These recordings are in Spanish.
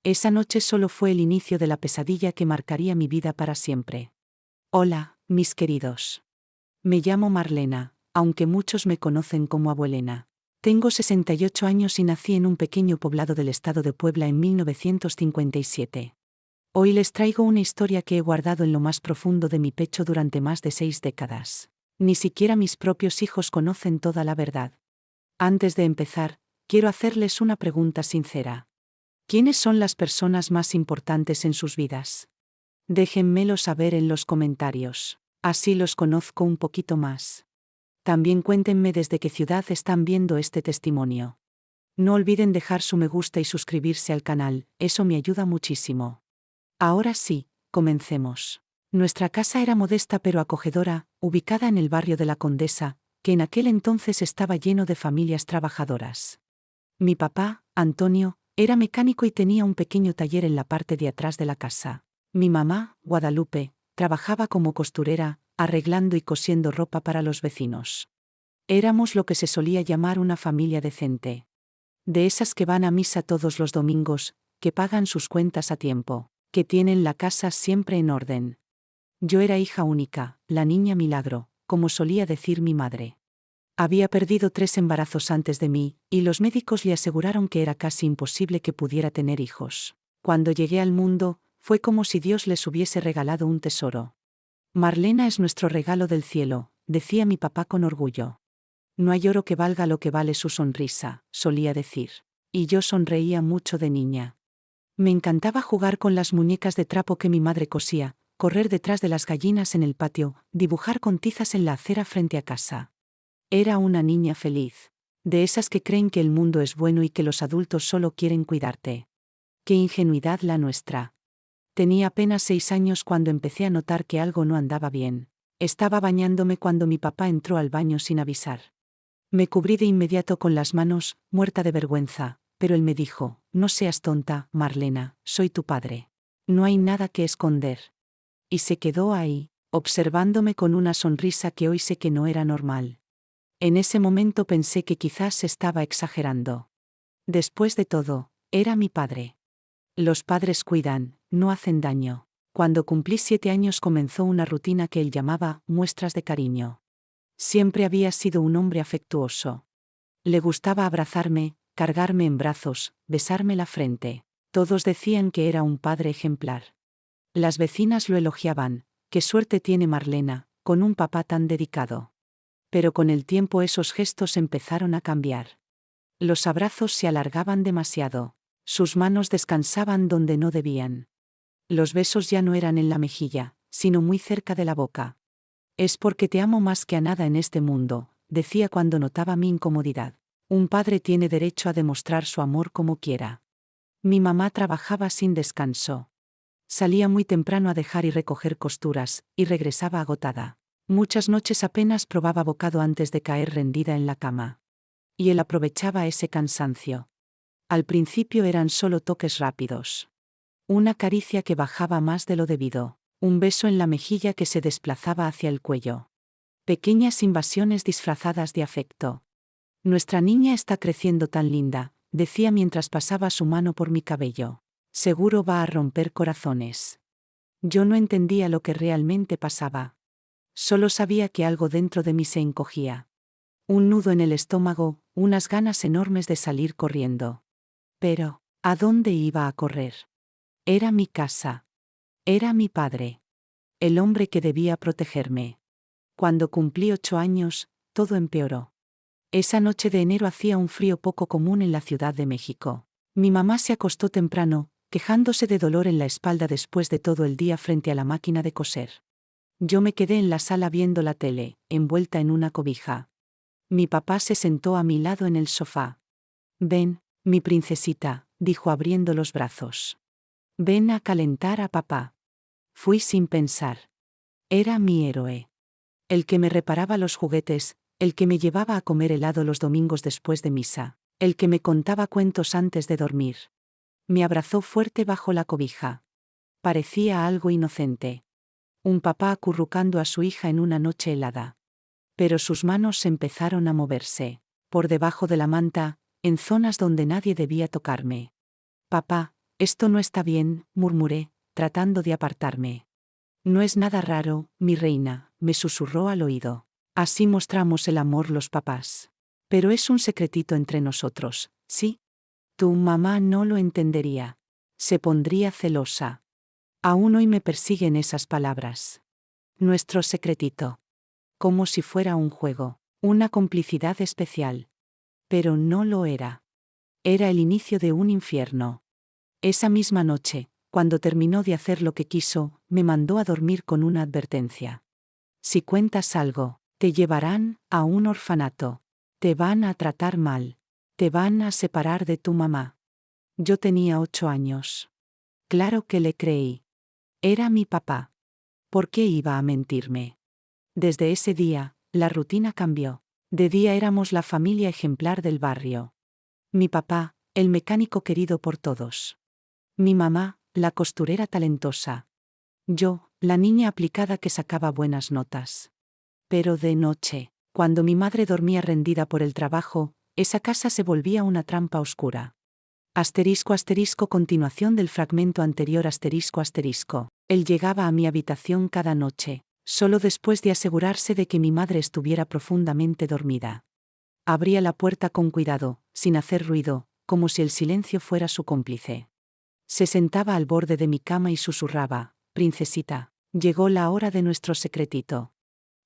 Esa noche solo fue el inicio de la pesadilla que marcaría mi vida para siempre. Hola, mis queridos. Me llamo Marlena, aunque muchos me conocen como Abuelena. Tengo 68 años y nací en un pequeño poblado del estado de Puebla en 1957. Hoy les traigo una historia que he guardado en lo más profundo de mi pecho durante más de 6 décadas. Ni siquiera mis propios hijos conocen toda la verdad. Antes de empezar, quiero hacerles una pregunta sincera. ¿Quiénes son las personas más importantes en sus vidas? Déjenmelo saber en los comentarios. Así los conozco un poquito más. También cuéntenme desde qué ciudad están viendo este testimonio. No olviden dejar su me gusta y suscribirse al canal, eso me ayuda muchísimo. Ahora sí, comencemos. Nuestra casa era modesta pero acogedora, ubicada en el barrio de La Condesa, que en aquel entonces estaba lleno de familias trabajadoras. Mi papá, Antonio, era mecánico y tenía un pequeño taller en la parte de atrás de la casa. Mi mamá, Guadalupe, trabajaba como costurera, arreglando y cosiendo ropa para los vecinos. Éramos lo que se solía llamar una familia decente. De esas que van a misa todos los domingos, que pagan sus cuentas a tiempo, que tienen la casa siempre en orden. Yo era hija única, la niña milagro, como solía decir mi madre. Había perdido 3 embarazos antes de mí, y los médicos le aseguraron que era casi imposible que pudiera tener hijos. Cuando llegué al mundo, fue como si Dios les hubiese regalado un tesoro. Marlena es nuestro regalo del cielo, decía mi papá con orgullo. No hay oro que valga lo que vale su sonrisa, solía decir. Y yo sonreía mucho de niña. Me encantaba jugar con las muñecas de trapo que mi madre cosía, correr detrás de las gallinas en el patio, dibujar con tizas en la acera frente a casa. Era una niña feliz. De esas que creen que el mundo es bueno y que los adultos solo quieren cuidarte. ¡Qué ingenuidad la nuestra! Tenía apenas 6 años cuando empecé a notar que algo no andaba bien. Estaba bañándome cuando mi papá entró al baño sin avisar. Me cubrí de inmediato con las manos, muerta de vergüenza, pero él me dijo: «No seas tonta, Marlena, soy tu padre. No hay nada que esconder». Y se quedó ahí, observándome con una sonrisa que hoy sé que no era normal. En ese momento pensé que quizás estaba exagerando. Después de todo, era mi padre. Los padres cuidan, no hacen daño. Cuando cumplí 7 años comenzó una rutina que él llamaba muestras de cariño. Siempre había sido un hombre afectuoso. Le gustaba abrazarme, cargarme en brazos, besarme la frente. Todos decían que era un padre ejemplar. Las vecinas lo elogiaban: «Qué suerte tiene Marlena, con un papá tan dedicado». Pero con el tiempo esos gestos empezaron a cambiar. Los abrazos se alargaban demasiado. Sus manos descansaban donde no debían. Los besos ya no eran en la mejilla, sino muy cerca de la boca. «Es porque te amo más que a nada en este mundo», decía cuando notaba mi incomodidad. Un padre tiene derecho a demostrar su amor como quiera. Mi mamá trabajaba sin descanso. Salía muy temprano a dejar y recoger costuras, y regresaba agotada. Muchas noches apenas probaba bocado antes de caer rendida en la cama. Y él aprovechaba ese cansancio. Al principio eran solo toques rápidos. Una caricia que bajaba más de lo debido. Un beso en la mejilla que se desplazaba hacia el cuello. Pequeñas invasiones disfrazadas de afecto. «Nuestra niña está creciendo tan linda», decía mientras pasaba su mano por mi cabello. «Seguro va a romper corazones». Yo no entendía lo que realmente pasaba. Solo sabía que algo dentro de mí se encogía. Un nudo en el estómago, unas ganas enormes de salir corriendo. Pero, ¿a dónde iba a correr? Era mi casa. Era mi padre. El hombre que debía protegerme. Cuando cumplí 8 años, todo empeoró. Esa noche de enero hacía un frío poco común en la Ciudad de México. Mi mamá se acostó temprano, quejándose de dolor en la espalda después de todo el día frente a la máquina de coser. Yo me quedé en la sala viendo la tele, envuelta en una cobija. Mi papá se sentó a mi lado en el sofá. «Ven, mi princesita», dijo abriendo los brazos. «Ven a calentar a papá». Fui sin pensar. Era mi héroe. El que me reparaba los juguetes, el que me llevaba a comer helado los domingos después de misa, el que me contaba cuentos antes de dormir. Me abrazó fuerte bajo la cobija. Parecía algo inocente. Un papá acurrucando a su hija en una noche helada. Pero sus manos empezaron a moverse. Por debajo de la manta, en zonas donde nadie debía tocarme. «Papá», Esto no está bien, murmuré, tratando de apartarme. No es nada raro, mi reina, me susurró al oído. Así mostramos el amor los papás. Pero es un secretito entre nosotros, ¿sí? Tu mamá no lo entendería. Se pondría celosa. Aún hoy me persiguen esas palabras. Nuestro secretito. Como si fuera un juego, una complicidad especial. Pero no lo era. Era el inicio de un infierno. Esa misma noche, cuando terminó de hacer lo que quiso, me mandó a dormir con una advertencia. Si cuentas algo, te llevarán a un orfanato. Te van a tratar mal. Te van a separar de tu mamá. Yo tenía 8 años. Claro que le creí. Era mi papá. ¿Por qué iba a mentirme? Desde ese día, la rutina cambió. De día éramos la familia ejemplar del barrio. Mi papá, el mecánico querido por todos. Mi mamá, la costurera talentosa. Yo, la niña aplicada que sacaba buenas notas. Pero de noche, cuando mi madre dormía rendida por el trabajo, esa casa se volvía una trampa oscura. Asterisco asterisco continuación del fragmento anterior asterisco asterisco. Él llegaba a mi habitación cada noche, solo después de asegurarse de que mi madre estuviera profundamente dormida. Abría la puerta con cuidado, sin hacer ruido, como si el silencio fuera su cómplice. Se sentaba al borde de mi cama y susurraba: «Princesita, llegó la hora de nuestro secretito».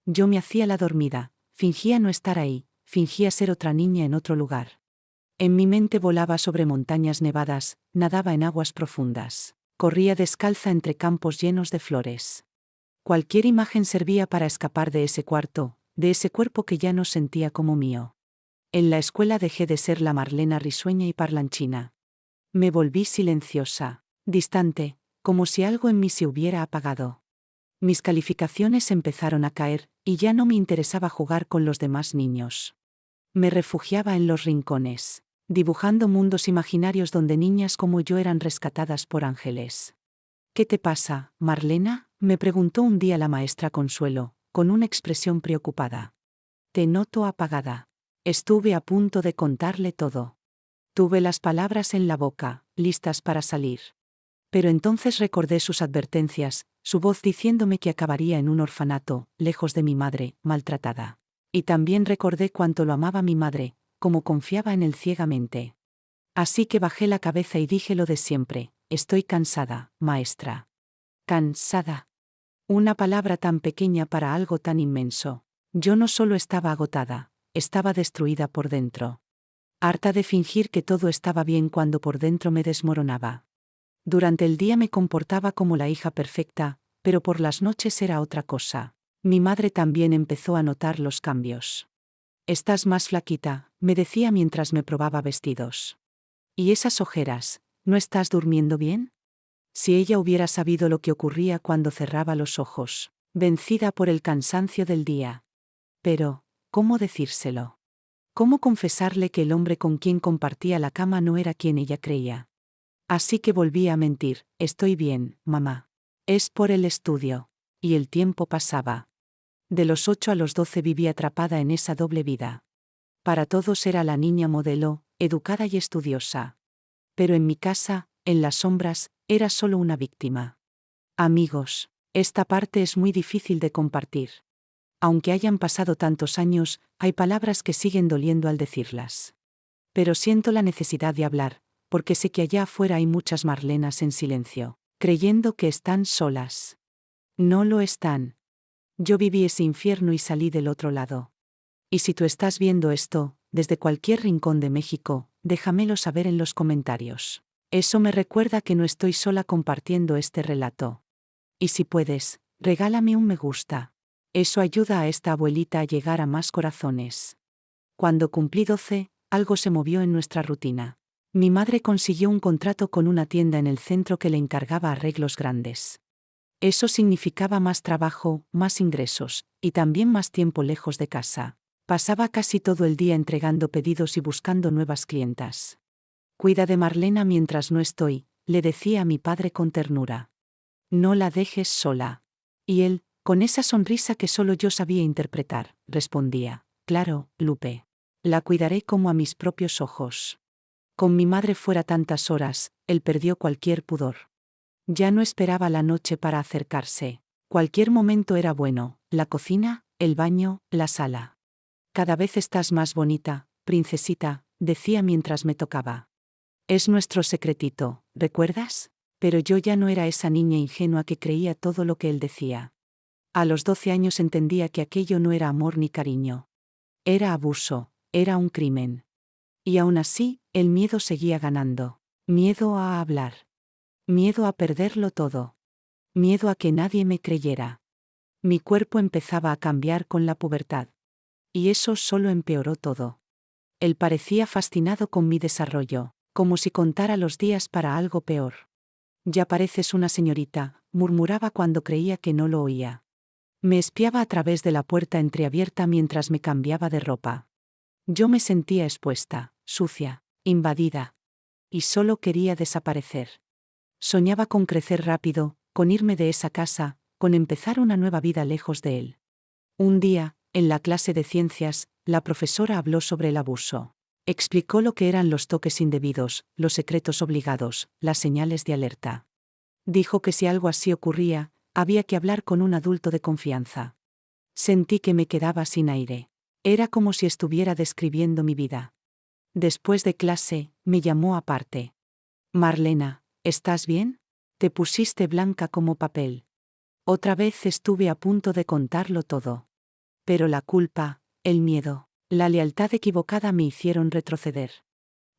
Yo me hacía la dormida, fingía no estar ahí, fingía ser otra niña en otro lugar. En mi mente volaba sobre montañas nevadas, nadaba en aguas profundas, corría descalza entre campos llenos de flores. Cualquier imagen servía para escapar de ese cuarto, de ese cuerpo que ya no sentía como mío. En la escuela dejé de ser la Marlena risueña y parlanchina. Me volví silenciosa, distante, como si algo en mí se hubiera apagado. Mis calificaciones empezaron a caer, y ya no me interesaba jugar con los demás niños. Me refugiaba en los rincones, dibujando mundos imaginarios donde niñas como yo eran rescatadas por ángeles. «¿Qué te pasa, Marlena?», me preguntó un día la maestra Consuelo, con una expresión preocupada. «Te noto apagada». Estuve a punto de contarle todo. Tuve las palabras en la boca, listas para salir. Pero entonces recordé sus advertencias, su voz diciéndome que acabaría en un orfanato, lejos de mi madre, maltratada. Y también recordé cuánto lo amaba mi madre, cómo confiaba en él ciegamente. Así que bajé la cabeza y dije lo de siempre: «Estoy cansada, maestra». Cansada. Una palabra tan pequeña para algo tan inmenso. Yo no solo estaba agotada, estaba destruida por dentro. Harta de fingir que todo estaba bien cuando por dentro me desmoronaba. Durante el día me comportaba como la hija perfecta, pero por las noches era otra cosa. Mi madre también empezó a notar los cambios. «Estás más flaquita», me decía mientras me probaba vestidos. «¿Y esas ojeras? ¿No estás durmiendo bien?». Si ella hubiera sabido lo que ocurría cuando cerraba los ojos, vencida por el cansancio del día. Pero, ¿cómo decírselo? ¿Cómo confesarle que el hombre con quien compartía la cama no era quien ella creía? Así que volví a mentir: «Estoy bien, mamá. Es por el estudio». Y el tiempo pasaba. De los 8 a los 12 viví atrapada en esa doble vida. Para todos era la niña modelo, educada y estudiosa. Pero en mi casa, en las sombras, era solo una víctima. Amigos, esta parte es muy difícil de compartir. Aunque hayan pasado tantos años, hay palabras que siguen doliendo al decirlas. Pero siento la necesidad de hablar, porque sé que allá afuera hay muchas Marlenas en silencio, creyendo que están solas. No lo están. Yo viví ese infierno y salí del otro lado. Y si tú estás viendo esto, desde cualquier rincón de México, déjamelo saber en los comentarios. Eso me recuerda que no estoy sola compartiendo este relato. Y si puedes, regálame un me gusta. Eso ayuda a esta abuelita a llegar a más corazones. Cuando cumplí 12, algo se movió en nuestra rutina. Mi madre consiguió un contrato con una tienda en el centro que le encargaba arreglos grandes. Eso significaba más trabajo, más ingresos, y también más tiempo lejos de casa. Pasaba casi todo el día entregando pedidos y buscando nuevas clientas. «Cuida de Marlena mientras no estoy», le decía a mi padre con ternura. «No la dejes sola». Y él, con esa sonrisa que solo yo sabía interpretar, respondía: «Claro, Lupe. La cuidaré como a mis propios ojos». Con mi madre fuera tantas horas, él perdió cualquier pudor. Ya no esperaba la noche para acercarse. Cualquier momento era bueno, la cocina, el baño, la sala. Cada vez estás más bonita, princesita, decía mientras me tocaba. Es nuestro secretito, ¿recuerdas? Pero yo ya no era esa niña ingenua que creía todo lo que él decía. A los 12 años entendía que aquello no era amor ni cariño. Era abuso, era un crimen. Y aún así, el miedo seguía ganando. Miedo a hablar. Miedo a perderlo todo. Miedo a que nadie me creyera. Mi cuerpo empezaba a cambiar con la pubertad. Y eso solo empeoró todo. Él parecía fascinado con mi desarrollo, como si contara los días para algo peor. Ya pareces una señorita, murmuraba cuando creía que no lo oía. Me espiaba a través de la puerta entreabierta mientras me cambiaba de ropa. Yo me sentía expuesta, sucia, invadida. Y solo quería desaparecer. Soñaba con crecer rápido, con irme de esa casa, con empezar una nueva vida lejos de él. Un día, en la clase de ciencias, la profesora habló sobre el abuso. Explicó lo que eran los toques indebidos, los secretos obligados, las señales de alerta. Dijo que si algo así ocurría, había que hablar con un adulto de confianza. Sentí que me quedaba sin aire. Era como si estuviera describiendo mi vida. Después de clase, me llamó aparte. Marlena, ¿estás bien? Te pusiste blanca como papel. Otra vez estuve a punto de contarlo todo. Pero la culpa, el miedo, la lealtad equivocada me hicieron retroceder.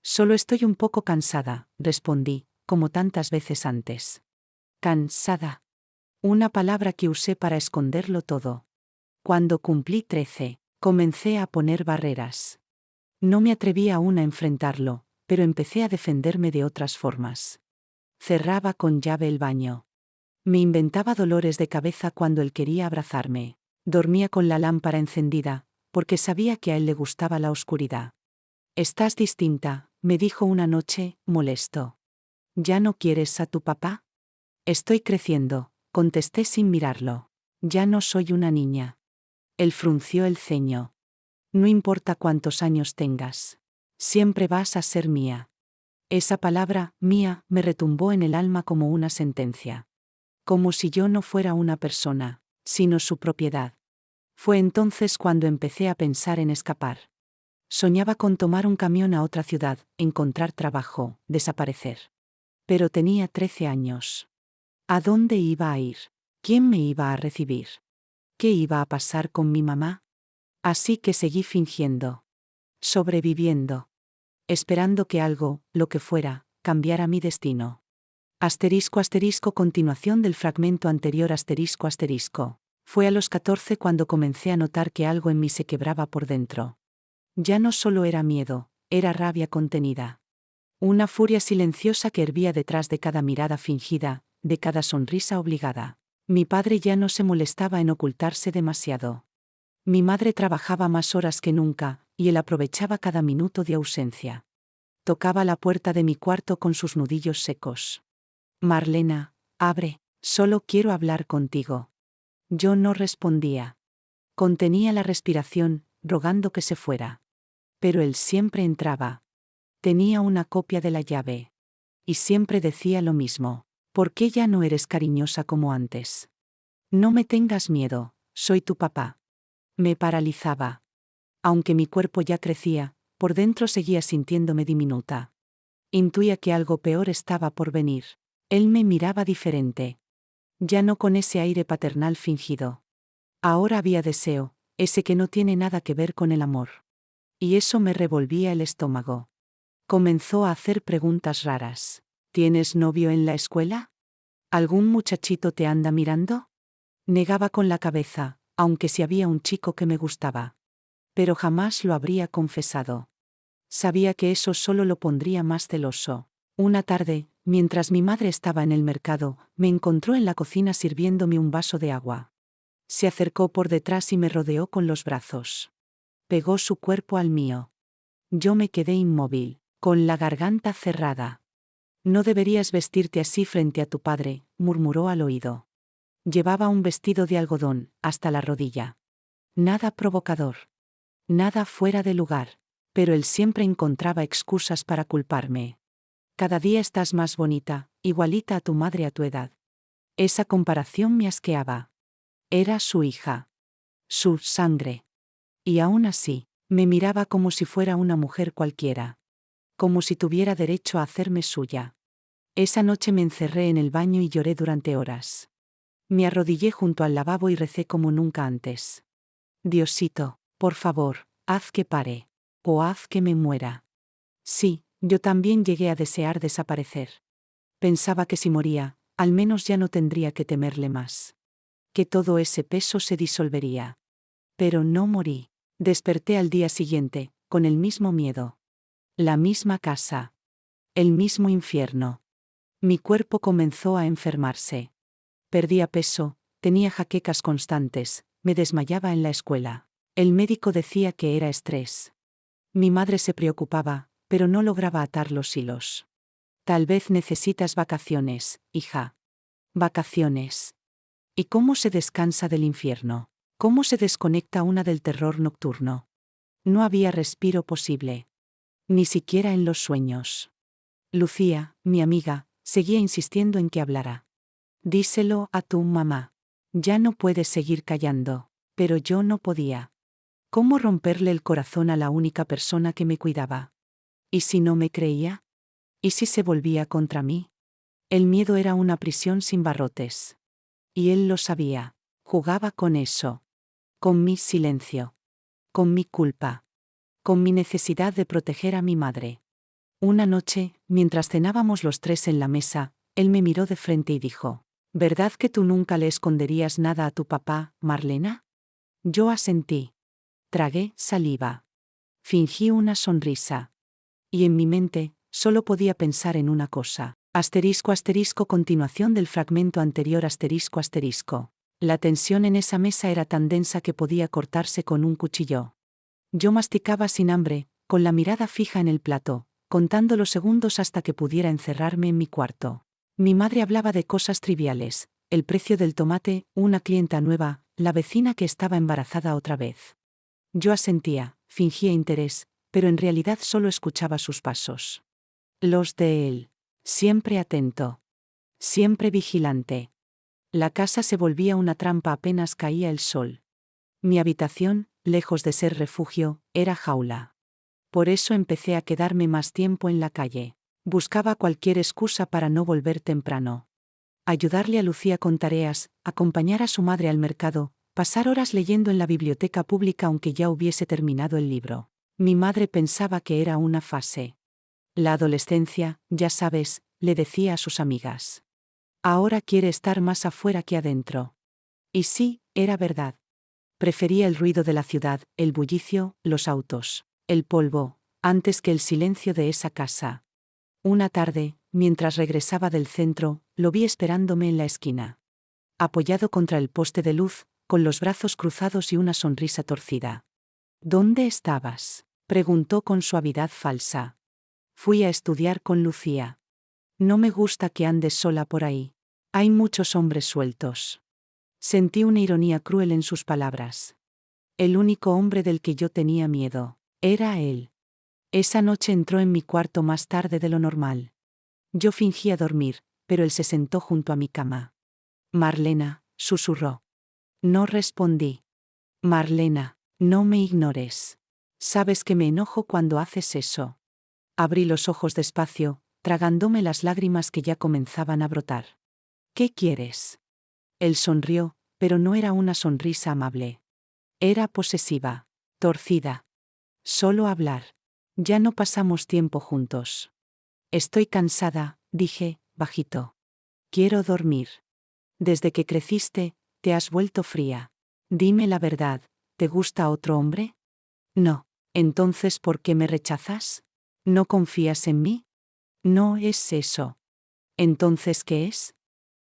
Solo estoy un poco cansada, respondí, como tantas veces antes. Cansada. Una palabra que usé para esconderlo todo. Cuando cumplí 13, comencé a poner barreras. No me atreví aún a enfrentarlo, pero empecé a defenderme de otras formas. Cerraba con llave el baño. Me inventaba dolores de cabeza cuando él quería abrazarme. Dormía con la lámpara encendida, porque sabía que a él le gustaba la oscuridad. Estás distinta, me dijo una noche, molesto. ¿Ya no quieres a tu papá? Estoy creciendo, contesté sin mirarlo. Ya no soy una niña. Él frunció el ceño. No importa cuántos años tengas. Siempre vas a ser mía. Esa palabra, mía, me retumbó en el alma como una sentencia. Como si yo no fuera una persona, sino su propiedad. Fue entonces cuando empecé a pensar en escapar. Soñaba con tomar un camión a otra ciudad, encontrar trabajo, desaparecer. Pero tenía 13 años. ¿A dónde iba a ir? ¿Quién me iba a recibir? ¿Qué iba a pasar con mi mamá? Así que seguí fingiendo. Sobreviviendo. Esperando que algo, lo que fuera, cambiara mi destino. Asterisco asterisco continuación del fragmento anterior asterisco asterisco. Fue a los 14 cuando comencé a notar que algo en mí se quebraba por dentro. Ya no solo era miedo, era rabia contenida. Una furia silenciosa que hervía detrás de cada mirada fingida, de cada sonrisa obligada. Mi padre ya no se molestaba en ocultarse demasiado. Mi madre trabajaba más horas que nunca, y él aprovechaba cada minuto de ausencia. Tocaba la puerta de mi cuarto con sus nudillos secos. Marlena, abre, solo quiero hablar contigo. Yo no respondía. Contenía la respiración, rogando que se fuera. Pero él siempre entraba. Tenía una copia de la llave. Y siempre decía lo mismo. ¿Por qué ya no eres cariñosa como antes? No me tengas miedo, soy tu papá. Me paralizaba. Aunque mi cuerpo ya crecía, por dentro seguía sintiéndome diminuta. Intuía que algo peor estaba por venir. Él me miraba diferente. Ya no con ese aire paternal fingido. Ahora había deseo, ese que no tiene nada que ver con el amor. Y eso me revolvía el estómago. Comenzó a hacer preguntas raras. ¿Tienes novio en la escuela? ¿Algún muchachito te anda mirando? Negaba con la cabeza, aunque si había un chico que me gustaba. Pero jamás lo habría confesado. Sabía que eso solo lo pondría más celoso. Una tarde, mientras mi madre estaba en el mercado, me encontró en la cocina sirviéndome un vaso de agua. Se acercó por detrás y me rodeó con los brazos. Pegó su cuerpo al mío. Yo me quedé inmóvil, con la garganta cerrada. No deberías vestirte así frente a tu padre, murmuró al oído. Llevaba un vestido de algodón, hasta la rodilla. Nada provocador. Nada fuera de lugar. pero él siempre encontraba excusas para culparme. Cada día estás más bonita, igualita a tu madre a tu edad. Esa comparación me asqueaba. Era su hija. Su sangre. Y aún así, me miraba como si fuera una mujer cualquiera. Como si tuviera derecho a hacerme suya. Esa noche me encerré en el baño y lloré durante horas. Me arrodillé junto al lavabo y recé como nunca antes. Diosito, por favor, haz que pare. O haz que me muera. Sí, yo también llegué a desear desaparecer. Pensaba que si moría, al menos ya no tendría que temerle más. Que todo ese peso se disolvería. Pero no morí. Desperté al día siguiente, con el mismo miedo. La misma casa. El mismo infierno. Mi cuerpo comenzó a enfermarse. Perdía peso, tenía jaquecas constantes, me desmayaba en la escuela. El médico decía que era estrés. Mi madre se preocupaba, pero no lograba atar los hilos. Tal vez necesitas vacaciones, hija. Vacaciones. ¿Y cómo se descansa del infierno? ¿Cómo se desconecta una del terror nocturno? No había respiro posible. Ni siquiera en los sueños. Lucía, mi amiga, seguía insistiendo en que hablara. Díselo a tu mamá. Ya no puedes seguir callando. Pero yo no podía. ¿Cómo romperle el corazón a la única persona que me cuidaba? ¿Y si no me creía? ¿Y si se volvía contra mí? El miedo era una prisión sin barrotes. Y él lo sabía. Jugaba con eso. Con mi silencio. Con mi culpa. Con mi necesidad de proteger a mi madre. Una noche, mientras cenábamos los tres en la mesa, él me miró de frente y dijo: ¿Verdad que tú nunca le esconderías nada a tu papá, Marlena? Yo asentí. Tragué saliva. Fingí una sonrisa. Y en mi mente, solo podía pensar en una cosa. Asterisco asterisco continuación del fragmento anterior asterisco asterisco. La tensión en esa mesa era tan densa que podía cortarse con un cuchillo. Yo masticaba sin hambre, con la mirada fija en el plato, contando los segundos hasta que pudiera encerrarme en mi cuarto. Mi madre hablaba de cosas triviales: el precio del tomate, una clienta nueva, la vecina que estaba embarazada otra vez. Yo asentía, fingía interés, pero en realidad solo escuchaba sus pasos. Los de él. Siempre atento. Siempre vigilante. La casa se volvía una trampa apenas caía el sol. Mi habitación, lejos de ser refugio, era jaula. Por eso empecé a quedarme más tiempo en la calle. Buscaba cualquier excusa para no volver temprano. Ayudarle a Lucía con tareas, acompañar a su madre al mercado, pasar horas leyendo en la biblioteca pública aunque ya hubiese terminado el libro. Mi madre pensaba que era una fase. La adolescencia, ya sabes, le decía a sus amigas. Ahora quiere estar más afuera que adentro. Y sí, era verdad. Prefería el ruido de la ciudad, el bullicio, los autos, el polvo, antes que el silencio de esa casa. Una tarde, mientras regresaba del centro, lo vi esperándome en la esquina. Apoyado contra el poste de luz, con los brazos cruzados y una sonrisa torcida. ¿Dónde estabas?, preguntó con suavidad falsa. Fui a estudiar con Lucía. No me gusta que andes sola por ahí. Hay muchos hombres sueltos. Sentí una ironía cruel en sus palabras. El único hombre del que yo tenía miedo era él. Esa noche entró en mi cuarto más tarde de lo normal. Yo fingía dormir, pero él se sentó junto a mi cama. Marlena, susurró. No respondí. Marlena, no me ignores. Sabes que me enojo cuando haces eso. Abrí los ojos despacio, tragándome las lágrimas que ya comenzaban a brotar. ¿Qué quieres? Él sonrió, pero no era una sonrisa amable. Era posesiva, torcida. Solo hablar. Ya no pasamos tiempo juntos. Estoy cansada, dije, bajito. Quiero dormir. Desde que creciste, te has vuelto fría. Dime la verdad, ¿te gusta otro hombre? No. Entonces, ¿por qué me rechazas? ¿No confías en mí? No es eso. ¿Entonces qué es?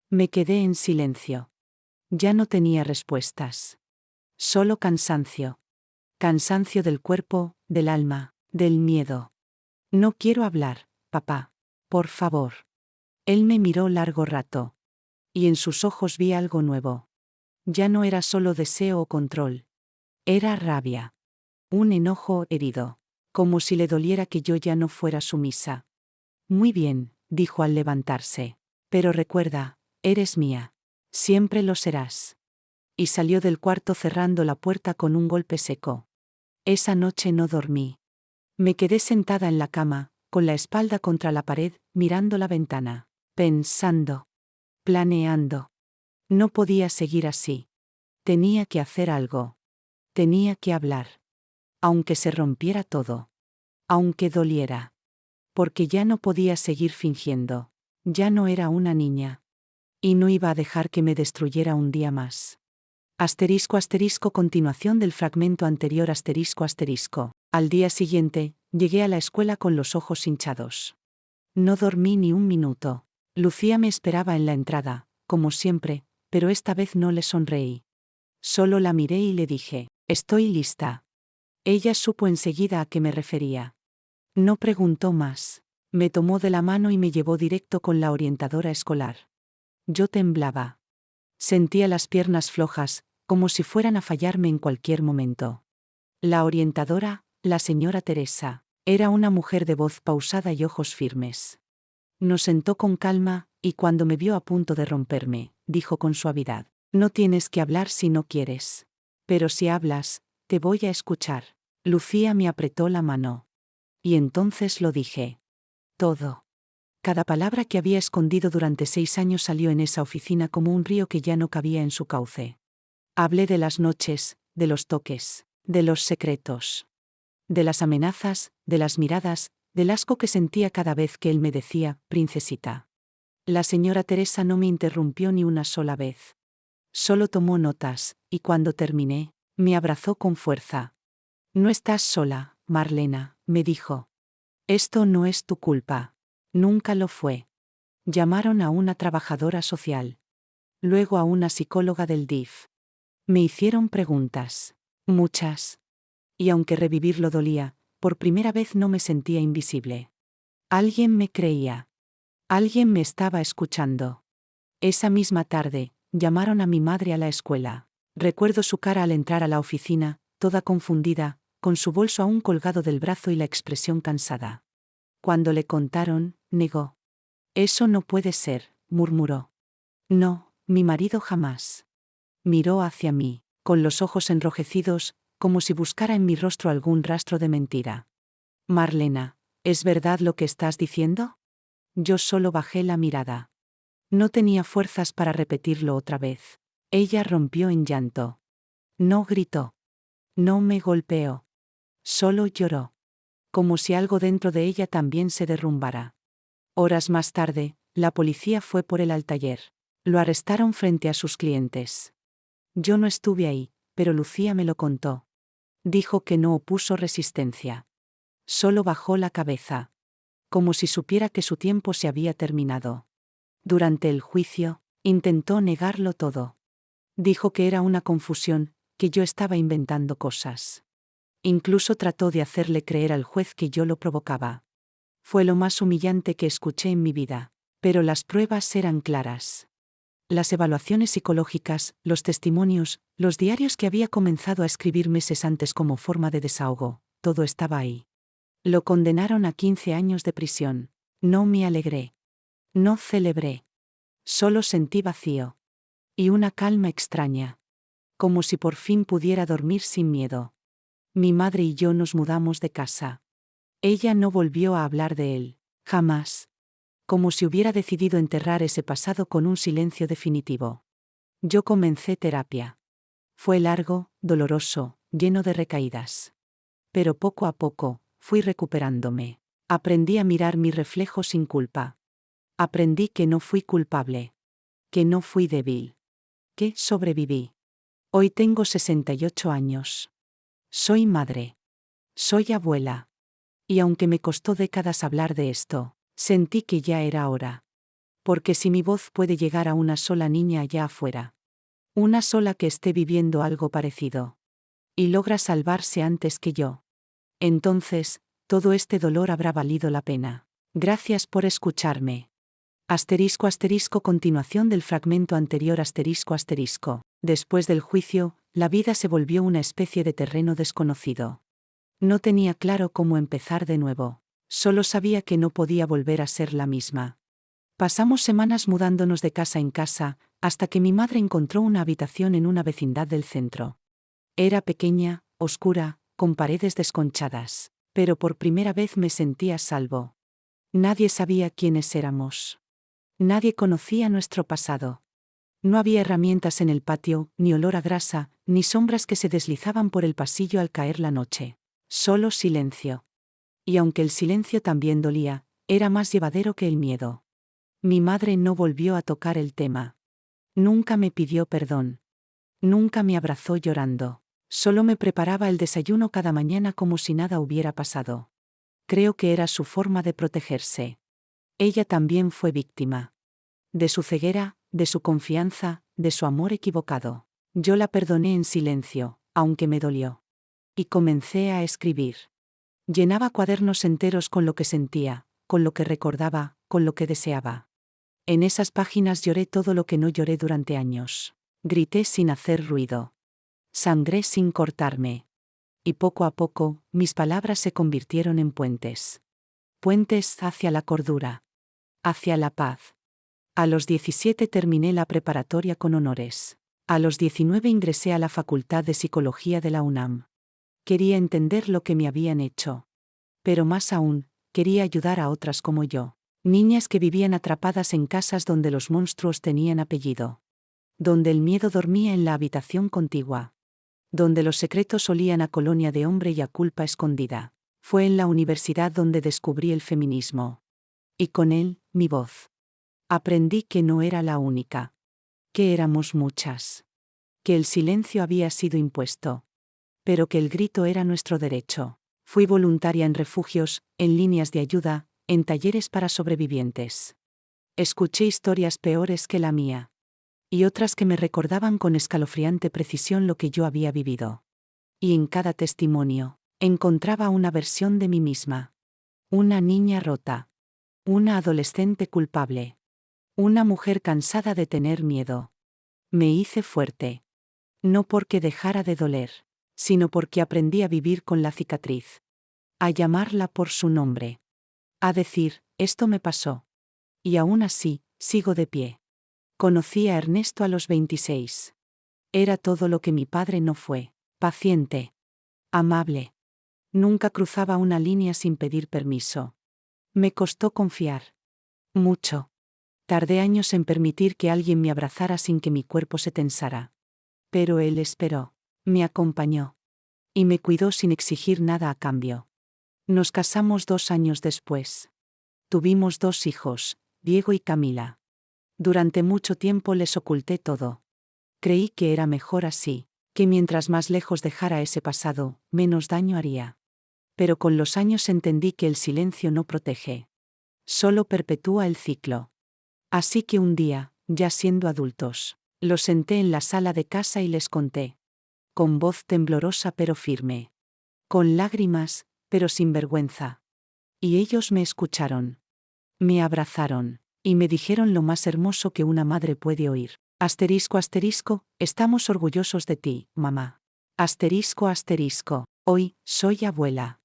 Me quedé en silencio. Ya no tenía respuestas. Solo cansancio. Cansancio del cuerpo, del alma, del miedo. No quiero hablar, papá. Por favor. Él me miró largo rato. Y en sus ojos vi algo nuevo. Ya no era solo deseo o control. Era rabia. Un enojo herido. como si le doliera que yo ya no fuera sumisa. Muy bien, dijo al levantarse. Pero recuerda, eres mía. Siempre lo serás. Y salió del cuarto cerrando la puerta con un golpe seco. Esa noche no dormí. Me quedé sentada en la cama, con la espalda contra la pared, mirando la ventana, pensando, planeando. No podía seguir así. Tenía que hacer algo. Tenía que hablar. Aunque se rompiera todo. Aunque doliera. Porque ya no podía seguir fingiendo. Ya no era una niña. Y no iba a dejar que me destruyera un día más. Asterisco asterisco continuación del fragmento anterior asterisco asterisco. Al día siguiente, llegué a la escuela con los ojos hinchados. No dormí ni un minuto. Lucía me esperaba en la entrada, como siempre, pero esta vez no le sonreí. Solo la miré y le dije, estoy lista. Ella supo enseguida a qué me refería. No preguntó más. Me tomó de la mano y me llevó directo con la orientadora escolar. Yo temblaba. Sentía las piernas flojas, como si fueran a fallarme en cualquier momento. La orientadora, la señora Teresa, era una mujer de voz pausada y ojos firmes. Nos sentó con calma, y cuando me vio a punto de romperme, dijo con suavidad, no tienes que hablar si no quieres. Pero si hablas, te voy a escuchar. Lucía me apretó la mano. Y entonces lo dije. Todo. Cada palabra que había escondido durante 6 años salió en esa oficina como un río que ya no cabía en su cauce. Hablé de las noches, de los toques, de los secretos, de las amenazas, de las miradas, del asco que sentía cada vez que él me decía, princesita. La señora Teresa no me interrumpió ni una sola vez. Solo tomó notas, y cuando terminé, me abrazó con fuerza. No estás sola, Marlena, me dijo. Esto no es tu culpa. Nunca lo fue. Llamaron a una trabajadora social. Luego a una psicóloga del DIF. Me hicieron preguntas. Muchas. Y aunque revivirlo dolía, por primera vez no me sentía invisible. Alguien me creía. Alguien me estaba escuchando. Esa misma tarde, llamaron a mi madre a la escuela. Recuerdo su cara al entrar a la oficina, toda confundida, con su bolso aún colgado del brazo y la expresión cansada. Cuando le contaron, negó. Eso no puede ser, murmuró. No, mi marido jamás. Miró hacia mí, con los ojos enrojecidos, como si buscara en mi rostro algún rastro de mentira. Marlena, ¿es verdad lo que estás diciendo? Yo solo bajé la mirada. No tenía fuerzas para repetirlo otra vez. Ella rompió en llanto. No gritó. No me golpeó. Solo lloró. Como si algo dentro de ella también se derrumbara. Horas más tarde, la policía fue por él al taller. Lo arrestaron frente a sus clientes. Yo no estuve ahí, pero Lucía me lo contó. Dijo que no opuso resistencia. Solo bajó la cabeza. Como si supiera que su tiempo se había terminado. Durante el juicio, intentó negarlo todo. Dijo que era una confusión, que yo estaba inventando cosas. Incluso trató de hacerle creer al juez que yo lo provocaba. Fue lo más humillante que escuché en mi vida, pero las pruebas eran claras. Las evaluaciones psicológicas, los testimonios, los diarios que había comenzado a escribir meses antes como forma de desahogo, todo estaba ahí. Lo condenaron a 15 años de prisión. No me alegré. No celebré. Solo sentí vacío. Y una calma extraña. Como si por fin pudiera dormir sin miedo. Mi madre y yo nos mudamos de casa. Ella no volvió a hablar de él. Jamás. Como si hubiera decidido enterrar ese pasado con un silencio definitivo. Yo comencé terapia. Fue largo, doloroso, lleno de recaídas. Pero poco a poco, fui recuperándome. Aprendí a mirar mi reflejo sin culpa. Aprendí que no fui culpable. Que no fui débil. Que sobreviví. Hoy tengo 68 años. Soy madre. Soy abuela. Y aunque me costó décadas hablar de esto, sentí que ya era hora. Porque si mi voz puede llegar a una sola niña allá afuera. Una sola que esté viviendo algo parecido. Y logra salvarse antes que yo. Entonces, todo este dolor habrá valido la pena. Gracias por escucharme. Asterisco asterisco continuación del fragmento anterior asterisco asterisco. Después del juicio, la vida se volvió una especie de terreno desconocido. No tenía claro cómo empezar de nuevo. Solo sabía que no podía volver a ser la misma. Pasamos semanas mudándonos de casa en casa, hasta que mi madre encontró una habitación en una vecindad del centro. Era pequeña, oscura, con paredes desconchadas, pero por primera vez me sentía a salvo. Nadie sabía quiénes éramos. Nadie conocía nuestro pasado. No había herramientas en el patio, ni olor a grasa, ni sombras que se deslizaban por el pasillo al caer la noche. Solo silencio. Y aunque el silencio también dolía, era más llevadero que el miedo. Mi madre no volvió a tocar el tema. Nunca me pidió perdón. Nunca me abrazó llorando. Solo me preparaba el desayuno cada mañana como si nada hubiera pasado. Creo que era su forma de protegerse. Ella también fue víctima. De su ceguera, de su confianza, de su amor equivocado. Yo la perdoné en silencio, aunque me dolió. Y comencé a escribir. Llenaba cuadernos enteros con lo que sentía, con lo que recordaba, con lo que deseaba. En esas páginas lloré todo lo que no lloré durante años. Grité sin hacer ruido. Sangré sin cortarme. Y poco a poco, mis palabras se convirtieron en puentes. Puentes hacia la cordura. Hacia la paz. A los 17 terminé la preparatoria con honores. A los 19 ingresé a la Facultad de Psicología de la UNAM. Quería entender lo que me habían hecho. Pero más aún, quería ayudar a otras como yo. Niñas que vivían atrapadas en casas donde los monstruos tenían apellido. Donde el miedo dormía en la habitación contigua. Donde los secretos olían a colonia de hombre y a culpa escondida. Fue en la universidad donde descubrí el feminismo. Y con él, mi voz. Aprendí que no era la única. Que éramos muchas. Que el silencio había sido impuesto. Pero que el grito era nuestro derecho. Fui voluntaria en refugios, en líneas de ayuda, en talleres para sobrevivientes. Escuché historias peores que la mía. Y otras que me recordaban con escalofriante precisión lo que yo había vivido. Y en cada testimonio, encontraba una versión de mí misma. Una niña rota. Una adolescente culpable. Una mujer cansada de tener miedo. Me hice fuerte. No porque dejara de doler, sino porque aprendí a vivir con la cicatriz. A llamarla por su nombre. A decir, esto me pasó. Y aún así, sigo de pie. Conocí a Ernesto a los 26. Era todo lo que mi padre no fue. Paciente. Amable. Nunca cruzaba una línea sin pedir permiso. Me costó confiar. Mucho. Tardé años en permitir que alguien me abrazara sin que mi cuerpo se tensara. Pero él esperó. Me acompañó. Y me cuidó sin exigir nada a cambio. Nos casamos 2 años después. Tuvimos 2 hijos, Diego y Camila. Durante mucho tiempo les oculté todo. Creí que era mejor así, que mientras más lejos dejara ese pasado, menos daño haría. Pero con los años entendí que el silencio no protege. Solo perpetúa el ciclo. Así que un día, ya siendo adultos, los senté en la sala de casa y les conté. Con voz temblorosa pero firme. Con lágrimas, pero sin vergüenza. Y ellos me escucharon. Me abrazaron, y me dijeron lo más hermoso que una madre puede oír. Asterisco asterisco, estamos orgullosos de ti, mamá. Asterisco asterisco, hoy, soy abuela.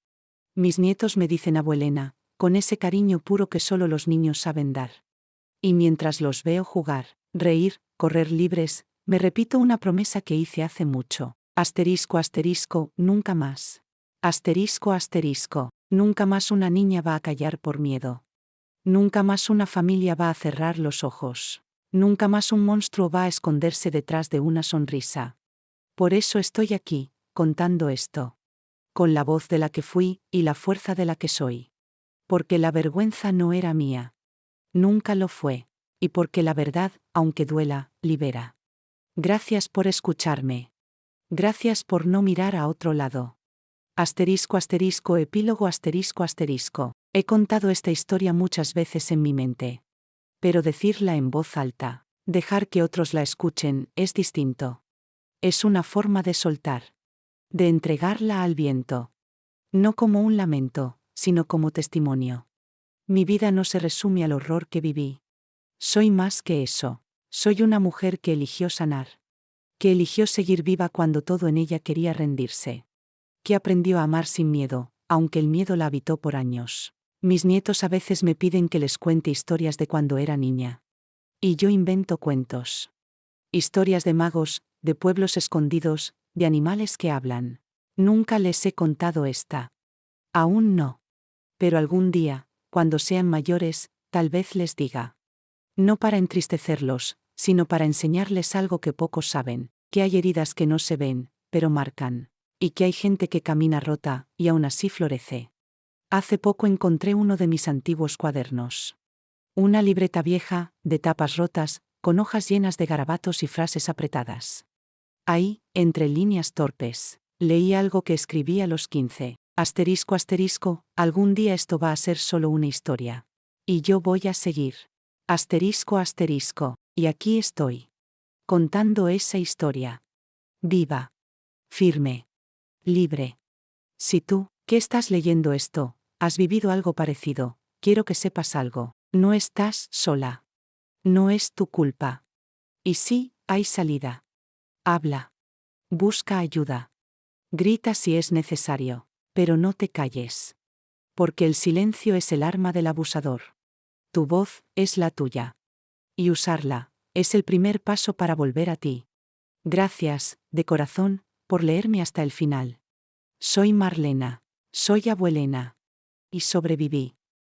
Mis nietos me dicen abuelena, con ese cariño puro que solo los niños saben dar. Y mientras los veo jugar, reír, correr libres, me repito una promesa que hice hace mucho. Asterisco asterisco, nunca más. Asterisco asterisco, nunca más una niña va a callar por miedo. Nunca más una familia va a cerrar los ojos. Nunca más un monstruo va a esconderse detrás de una sonrisa. Por eso estoy aquí, contando esto. Con la voz de la que fui, y la fuerza de la que soy. Porque la vergüenza no era mía. Nunca lo fue. Y porque la verdad, aunque duela, libera. Gracias por escucharme. Gracias por no mirar a otro lado. Asterisco asterisco epílogo asterisco asterisco. He contado esta historia muchas veces en mi mente. Pero decirla en voz alta, dejar que otros la escuchen, es distinto. Es una forma de soltar. De entregarla al viento. No como un lamento, sino como testimonio. Mi vida no se resume al horror que viví. Soy más que eso. Soy una mujer que eligió sanar. Que eligió seguir viva cuando todo en ella quería rendirse. que aprendió a amar sin miedo, aunque el miedo la habitó por años. Mis nietos a veces me piden que les cuente historias de cuando era niña. Y yo invento cuentos. Historias de magos, de pueblos escondidos, de animales que hablan. Nunca les he contado esta. Aún no. Pero algún día, cuando sean mayores, tal vez les diga. No para entristecerlos, sino para enseñarles algo que pocos saben, que hay heridas que no se ven, pero marcan. Y que hay gente que camina rota, y aún así florece. Hace poco encontré uno de mis antiguos cuadernos. Una libreta vieja, de tapas rotas, con hojas llenas de garabatos y frases apretadas. Ahí, entre líneas torpes, leí algo que escribí a los 15. Asterisco asterisco, algún día esto va a ser solo una historia. Y yo voy a seguir. Asterisco asterisco, y aquí estoy. Contando esa historia. Viva. Firme. Libre. Si tú, que estás leyendo esto, has vivido algo parecido, quiero que sepas algo. No estás sola. No es tu culpa. Y sí, hay salida. Habla. Busca ayuda. Grita si es necesario. Pero no te calles. Porque el silencio es el arma del abusador. Tu voz es la tuya. Y usarla es el primer paso para volver a ti. Gracias, de corazón, por leerme hasta el final. Soy Marlena. Soy abuelena. Y sobreviví.